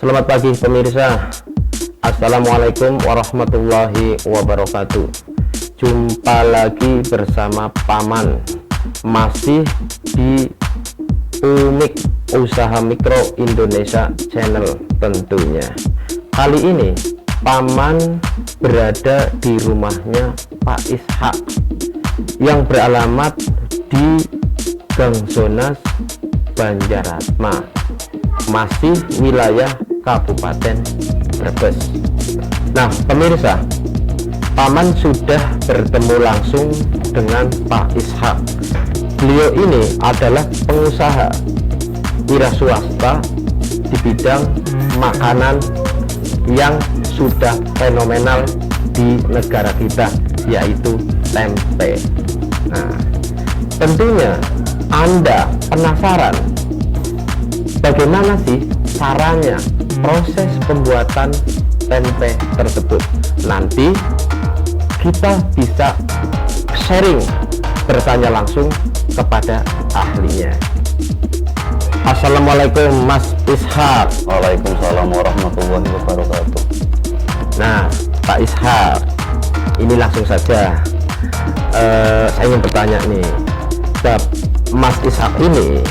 Selamat pagi pemirsa. Assalamualaikum warahmatullahi wabarakatuh. Jumpa lagi bersama Paman, masih di Unik Usaha Mikro Indonesia Channel tentunya. Kali ini Paman berada di rumahnya Pak Ishak yang beralamat di Gang Zonas Banjaratma, masih wilayah Kabupaten Brebes. Nah pemirsa, Paman sudah bertemu langsung dengan Pak Ishak. Beliau ini adalah pengusaha wira swasta di bidang makanan yang sudah fenomenal di negara kita, yaitu tempe. Nah tentunya Anda penasaran bagaimana sih caranya proses pembuatan tempe tersebut. Nanti kita bisa sharing, bertanya langsung kepada ahlinya. Assalamualaikum Mas Ishak. Waalaikumsalam warahmatullahi wabarakatuh. Nah Pak Ishak, ini langsung saja saya ingin bertanya nih, Mas Ishak ini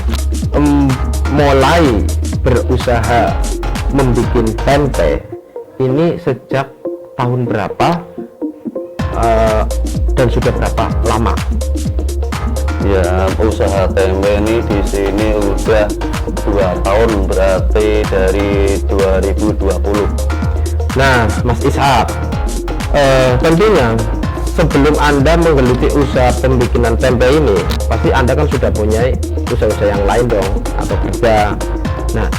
mulai berusaha membuat tempe ini sejak tahun berapa dan sudah berapa lama? Ya, usaha tempe ini di sini udah 2 tahun, berarti dari 2020. Nah Mas Ishak, tentunya sebelum Anda menggeluti usaha pembikinan tempe ini, pasti Anda kan sudah punya usaha-usaha yang lain dong, atau kerja. Nah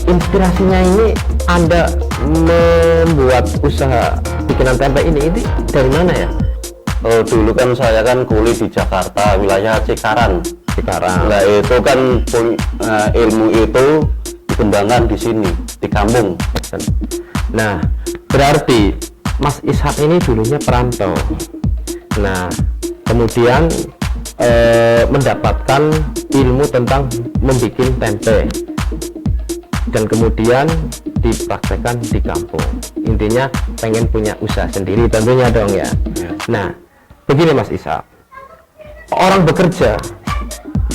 inspirasinya ini Anda membuat usaha bikinan tempe ini dari mana ya? Dulu kan saya kan kuliah di Jakarta, wilayah Cikarang. Nah itu kan ilmu itu dikembangkan di sini, di kampung. Nah berarti Mas Ishak ini dulunya perantau. Nah kemudian mendapatkan ilmu tentang membuat tempe dan kemudian dipraktekkan di kampung. Intinya pengen punya usaha sendiri tentunya dong ya. Nah begini Mas Ishak, orang bekerja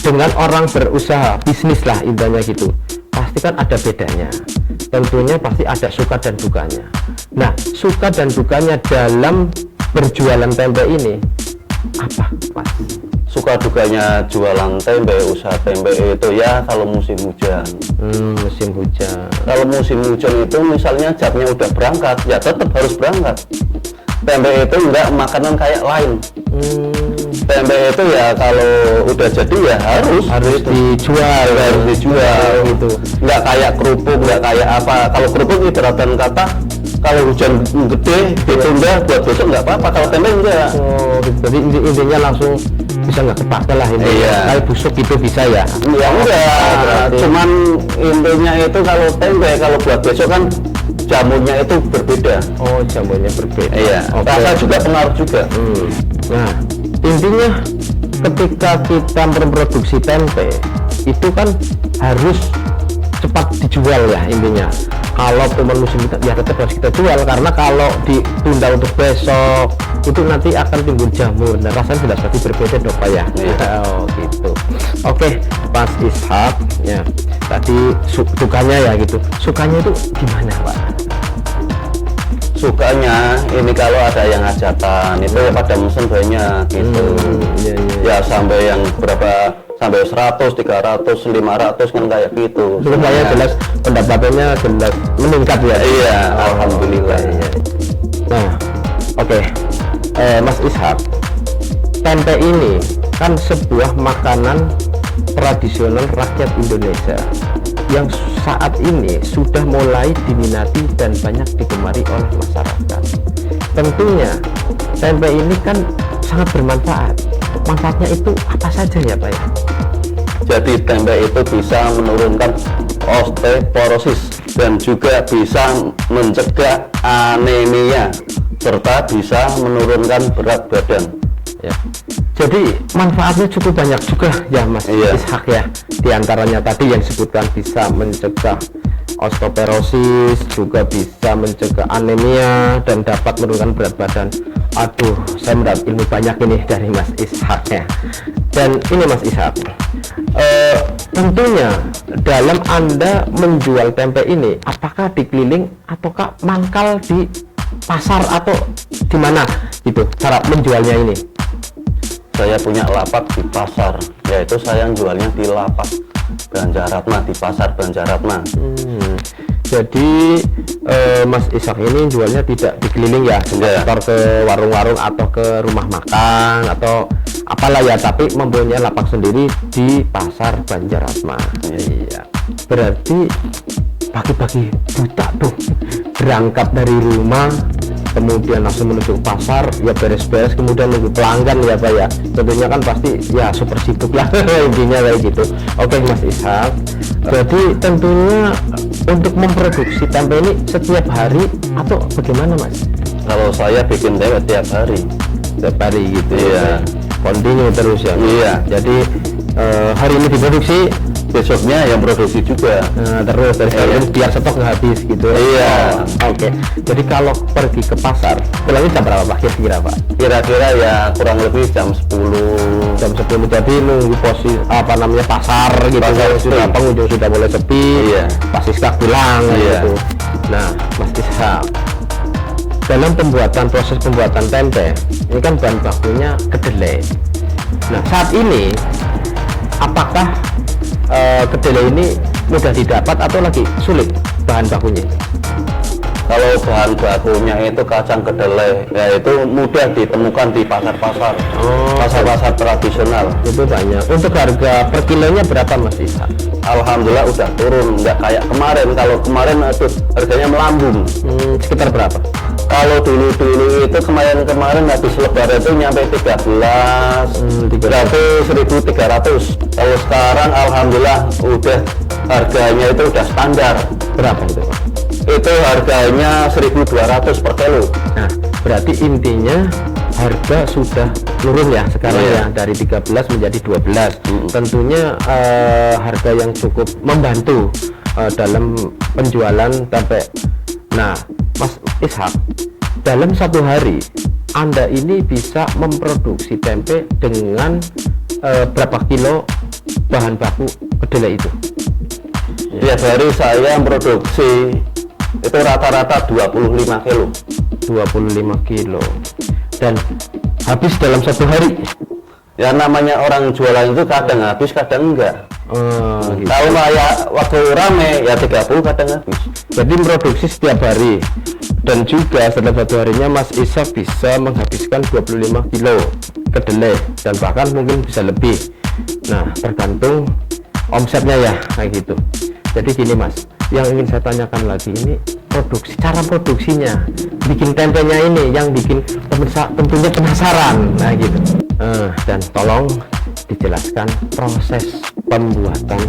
dengan orang berusaha, bisnis lah intinya gitu, pasti kan ada bedanya. Tentunya pasti ada suka dan dukanya. Nah suka dan dukanya dalam berjualan tempe ini apa Mas? Suka dukanya jualan tempe, usaha tempe itu ya kalau musim hujan. Musim hujan. Kalau musim hujan itu misalnya jamnya udah berangkat, ya tetap harus berangkat. Tempe itu enggak makanan kayak lain. Tempe itu ya kalau udah jadi ya harus dijual gitu. Enggak kayak kerupuk, enggak kayak apa. Kalau kerupuk ibaratkan kata kalau hujan gede ditunda buat besok nggak apa-apa, kalau tempe enggak. Jadi intinya langsung bisa nggak kepake lah ini. Iya. Kayak busuk itu bisa ya? Ya enggak, cuman intinya itu kalau tempe kalau buat besok kan jamunya itu berbeda. Oh jamunya berbeda. Iya. Rasa juga pengaruh juga. Nah intinya ketika kita memproduksi tempe itu kan harus cepat dijual ya intinya. Kalau teman musim kita ya tetap harus kita jual, karena kalau ditunda untuk besok itu nanti akan timbul jamur dan rasanya sudah pasti berbeda dong Pak ya. Oh gitu. Oke Mas Ishak ya, tadi sukanya ya gitu, sukanya itu gimana Pak? Sukanya ini kalau ada yang hajatan itu ya pada mesen banyak gitu. Ya sampai yang berapa, sampai 100, 300, 500 kan kayak gitu. Supaya jelas pendapatannya jelas meningkat ya. Iya, alhamdulillah. Nah, oke. Mas Ishak, tempe ini kan sebuah makanan tradisional rakyat Indonesia yang saat ini sudah mulai diminati dan banyak digemari oleh masyarakat. Tentunya tempe ini kan sangat bermanfaat. Manfaatnya itu apa saja ya Pak ya? Jadi tempe itu bisa menurunkan osteoporosis dan juga bisa mencegah anemia serta bisa menurunkan berat badan. Ya. Jadi manfaatnya cukup banyak juga ya Mas Ishak ya. Di antaranya tadi yang disebutkan bisa mencegah osteoporosis, juga bisa mencegah anemia dan dapat menurunkan berat badan. Aduh, saya mendapat ilmu banyak ini dari Mas Ishak ya. Dan ini Mas Ishak, tentunya dalam Anda menjual tempe ini, apakah di keliling ataukah mangkal di pasar atau di mana gitu cara menjualnya ini? Saya punya lapak di pasar, yaitu saya jualnya di lapak Banjaratma, di pasar Banjaratma. Jadi Mas Ishak ini jualnya tidak dikeliling ya, sekitar ke warung-warung atau ke rumah makan atau apalah ya, tapi mempunyai lapak sendiri di pasar Banjaratma. Iya. Berarti pagi-pagi buta tuh, berangkat dari rumah kemudian langsung menuju ke pasar, ya beres-beres, kemudian nunggu pelanggan ya Pak ya. Tentunya kan pasti ya super sibuk lah intinya kayak gitu. Oke Mas Ishak, jadi tentunya untuk memproduksi tempe ini setiap hari atau bagaimana Mas? Kalau saya bikin tempe tiap hari gitu. Iya. Continue terus ya. Iya. Jadi hari ini diproduksi, besoknya yang produksi juga. Terus dari sekarang biar stok nggak habis gitu. Iya. Oke. Jadi kalau pergi ke pasar, pulangnya jam berapa Pak? Kira-kira Pak? Kira-kira ya kurang lebih jam 10. Jam 10. Jadi nunggu posisi pasar gitu. Pasar Sudah pengunjung sudah mulai sepi. Iya. Pas Ishak pulang Iya. gitu. Nah, Mas Ishak, dalam proses pembuatan tempe, ini kan bahan bakunya kedelai. Nah, saat ini apakah kedelai ini mudah didapat atau lagi sulit bahan bakunya? Kalau bahan bakunya itu kacang kedelai, yaitu mudah ditemukan di pasar-pasar, pasar-pasar tradisional. Itu banyak. Untuk harga per kilonya berapa Mas Ishak? Alhamdulillah udah turun, nggak kayak kemarin. Kalau kemarin itu harganya melambung. Sekitar berapa? Kalau dulu itu kemarin habis lebaran itu nyampe 1300, Kalau sekarang alhamdulillah udah harganya itu udah standar. Berapa itu Pak? Itu harganya 1.200 per kilo. Nah, berarti intinya harga sudah turun ya sekarang ya, dari 13 menjadi 12. Tentunya harga yang cukup membantu dalam penjualan tempe. Nah, Mas Ishak, dalam satu hari Anda ini bisa memproduksi tempe dengan berapa kilo bahan baku kedelai itu? Tiap hari saya produksi itu rata-rata 25 kilo. 25 kilo. Dan habis dalam satu hari? Ya namanya orang jualan itu kadang habis, kadang enggak. Gitu. Kalau kayak waktu rame ya 30 kadang habis. Jadi produksi setiap hari. Dan juga setelah satu harinya Mas Ishak bisa menghabiskan 25 kilo kedelai dan bahkan mungkin bisa lebih. Nah, tergantung omsetnya ya kayak gitu. Jadi gini Mas, yang ingin saya tanyakan lagi ini cara produksinya, bikin tempenya ini yang bikin pemirsa tentunya penasaran. Nah gitu. Dan tolong dijelaskan proses pembuatan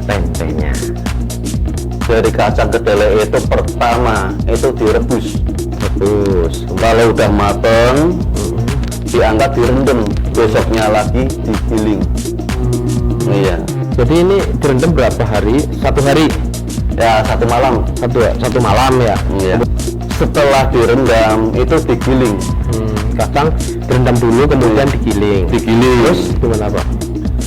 tempenya. Dari kacang kedelai itu pertama itu direbus. Kalau udah mateng, diangkat direndam, besoknya lagi digiling. Iya. Jadi ini direndam berapa hari? Satu hari? Ya satu malam. Satu malam ya. Iya. Setelah direndam itu digiling. Kacang direndam dulu kemudian digiling. Terus gimana Pak?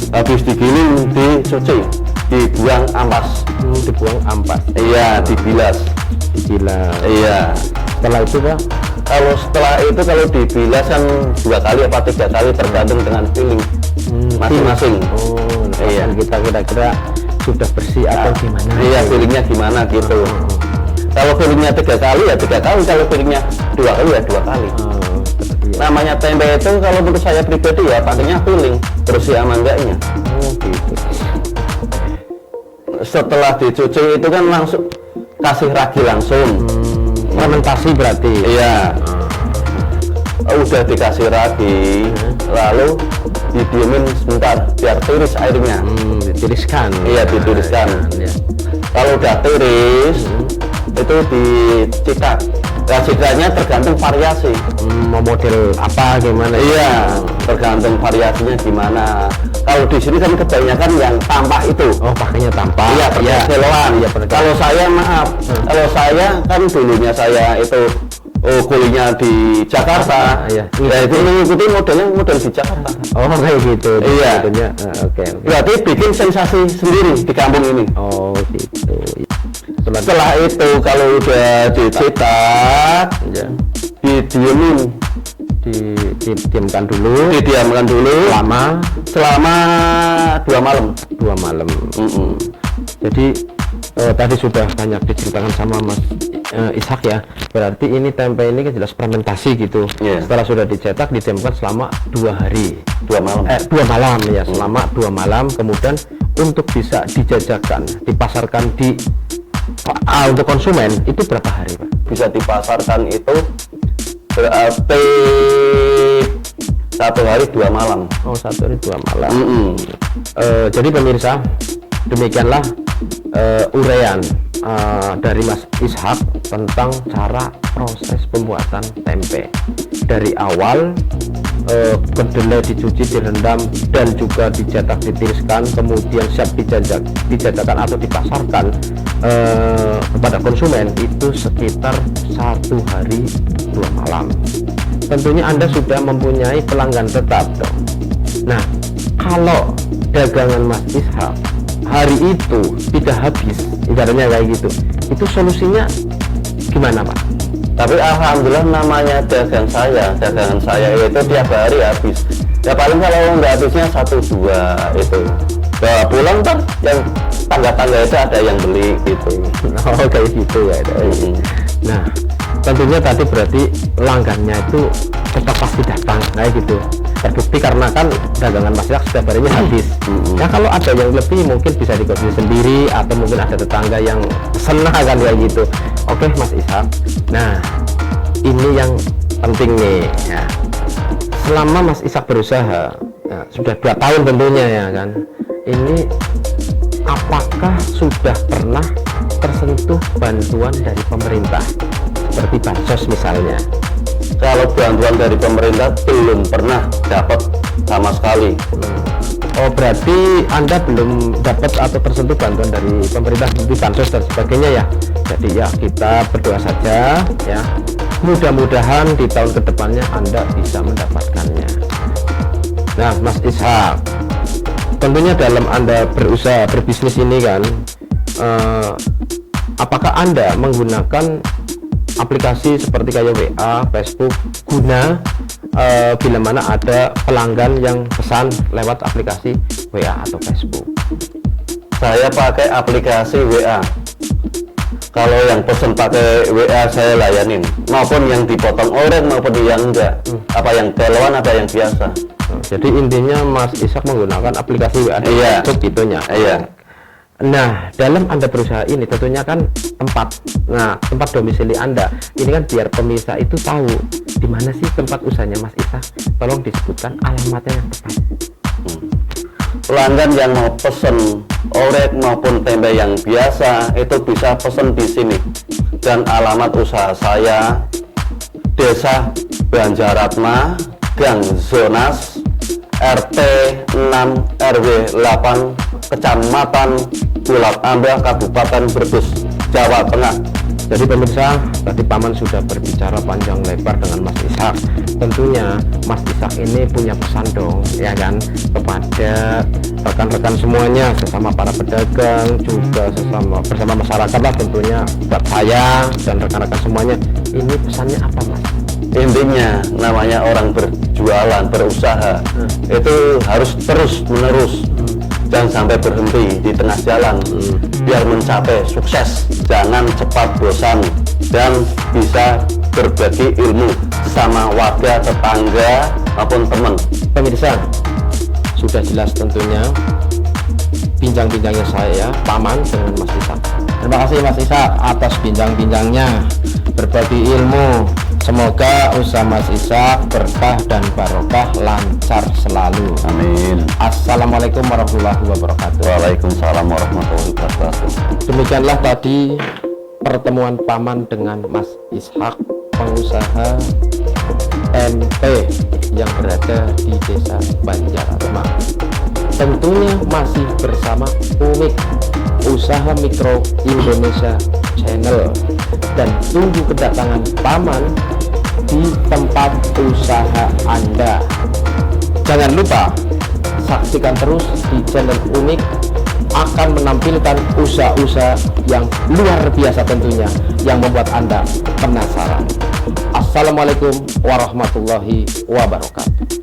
Habis digiling dicuci, dibuang ampas. Dibuang ampas. Iya, dibilas. Iya. Setelah itu Pak? Kalau dibilas kan 2 kali apa 3 kali tergantung dengan feeling masing-masing. Iya. Kita kira-kira sudah bersih atau gimana? Iya, feelingnya gimana gitu. Kalau feelingnya 3 kali ya 3 kali, kalau feelingnya 2 kali ya 2 kali. Namanya tempe itu kalau menurut saya pribadi ya pakainya feeling, bersih sama enggaknya. Gitu. Setelah dicuci itu kan langsung kasih ragi langsung. Fermentasi berarti? Iya. Udah dikasih ragi, lalu didiemin sebentar biar tiris airnya. Ditiriskan. Iya, ditiriskan. Ya. Kalau udah tiris, itu dicikak. Nah, cikaknya tergantung variasi. Mau model apa gimana? Iya, tergantung variasinya gimana. Kalau di sini kan kebanyakan yang tampak itu. Oh, pakainya tampak. Iya, pakai seloan. Iya, benar. Kalau saya maaf, kalau saya kan dulunya saya itu kuliahnya di Jakarta. Iya. Ya itu mengikuti model di Jakarta. Oh, kayak gitu. Iya. Maksudnya, oke. Berarti bikin sensasi sendiri di kampung ini. Oh, gitu. Setelah itu kalau udah dicetak, Ya, didiemin, didiamkan dulu didiamkan dulu selama 2 malam. 2 malam. Mm-mm. Jadi tadi sudah banyak diceritakan sama Mas Ishak ya. Berarti ini tempe ini kan jelas fermentasi gitu. Iya. Setelah sudah dicetak, didiamkan selama 2 hari. 2 malam. 2 malam ya, selama 2 malam. Kemudian untuk bisa dijajakan, dipasarkan untuk konsumen itu berapa hari, Pak? Bisa dipasarkan itu berarti 1 hari 2 malam. Oh, 1 hari 2 malam. Mm-mm. Jadi pemirsa, demikianlah uraian dari Mas Ishak tentang cara proses pembuatan tempe dari awal. Kedelai dicuci, direndam, dan juga dicetak, ditiriskan, kemudian siap dijajakan atau dipasarkan kepada konsumen itu sekitar 1 hari 2 malam. Tentunya Anda sudah mempunyai pelanggan tetap dong. Nah, kalau dagangan Mas Ishak hari itu tidak habis, ibaratnya kayak gitu, itu solusinya gimana, Pak? Tapi alhamdulillah namanya dagangan saya itu tiap hari habis. Ya paling kalau nggak habisnya 1-2 itu. Bawa pulang kan yang tangga-tangga itu ada yang beli gitu. Oh, kayak gitu ya. Nah, tentunya tadi berarti langgannya itu tetap pasti datang kayak gitu. Terbukti karena kan dagangan Mas Ishak setiap harinya habis. Nah, kalau ada yang lebih mungkin bisa dikonsumsi sendiri atau mungkin ada tetangga yang senang kan kayak gitu. Oke, Mas Ishak. Nah, ini yang penting nih ya. Selama Mas Ishak berusaha ya, sudah 2 tahun tentunya ya kan. Ini apakah sudah pernah tersentuh bantuan dari pemerintah seperti bansos misalnya? Kalau bantuan dari pemerintah belum pernah dapat sama sekali. Oh, berarti Anda belum dapat atau tersentuh bantuan dari pemerintah seperti bansos dan sebagainya ya. Jadi ya kita berdoa saja ya. Mudah-mudahan di tahun kedepannya Anda bisa mendapatkannya. Nah, Mas Ishak, tentunya dalam Anda berusaha berbisnis ini kan, apakah Anda menggunakan aplikasi seperti kayak WA, Facebook guna bila mana ada pelanggan yang pesan lewat aplikasi WA atau Facebook? Saya pakai aplikasi WA. Kalau yang pesen pakai WA saya layanin, maupun yang dipotong order maupun yang enggak. Apa yang teloan ada yang biasa. Jadi intinya Mas Ishak menggunakan aplikasi WA dan Iya. Facebook gitunya. Iya. Nah, dalam Anda berusaha ini tentunya kan tempat domisili Anda ini kan biar pemirsa itu tahu di mana sih tempat usahanya Mas Ishak. Tolong disebutkan alamatnya yang tepat. Pelanggan yang mau pesen orek maupun tempe yang biasa itu bisa pesen di sini. Dan alamat usaha saya Desa Banjaratma, Gang Zonas, RT 6 RW 8, Kecamatan Pulau Amba, Kabupaten Brebes, Jawa Tengah. Jadi pemirsa, tadi Paman sudah berbicara panjang lebar dengan Mas Ishak. Tentunya Mas Ishak ini punya pesan dong, ya kan, kepada rekan-rekan semuanya, sesama para pedagang, juga bersama masyarakat lah tentunya, buat saya dan rekan-rekan semuanya. Ini pesannya apa, Mas? Intinya namanya orang berjualan, berusaha, itu harus terus menerus. Jangan sampai berhenti di tengah jalan biar mencapai sukses. Jangan cepat bosan dan bisa berbagi ilmu sama warga, tetangga maupun teman. Pemirsa, sudah jelas tentunya bincang-bincangnya saya Paman dengan Mas Ishak. Terima kasih Mas Ishak atas bincang-bincangnya, berbagi ilmu. Semoga usaha Mas Ishak berkah dan barokah, lancar selalu. Amin. Assalamualaikum warahmatullahi wabarakatuh. Waalaikumsalam warahmatullahi wabarakatuh. Demikianlah tadi pertemuan Paman dengan Mas Ishak, pengusaha tempe yang berada di Desa Banjaratma. tentunya masih bersama Unik Usaha Mikro Indonesia Channel, dan tunggu kedatangan Paman di tempat usaha Anda. Jangan lupa saksikan terus di channel Unik, akan menampilkan usaha-usaha yang luar biasa tentunya, yang membuat Anda penasaran. Assalamualaikum warahmatullahi wabarakatuh.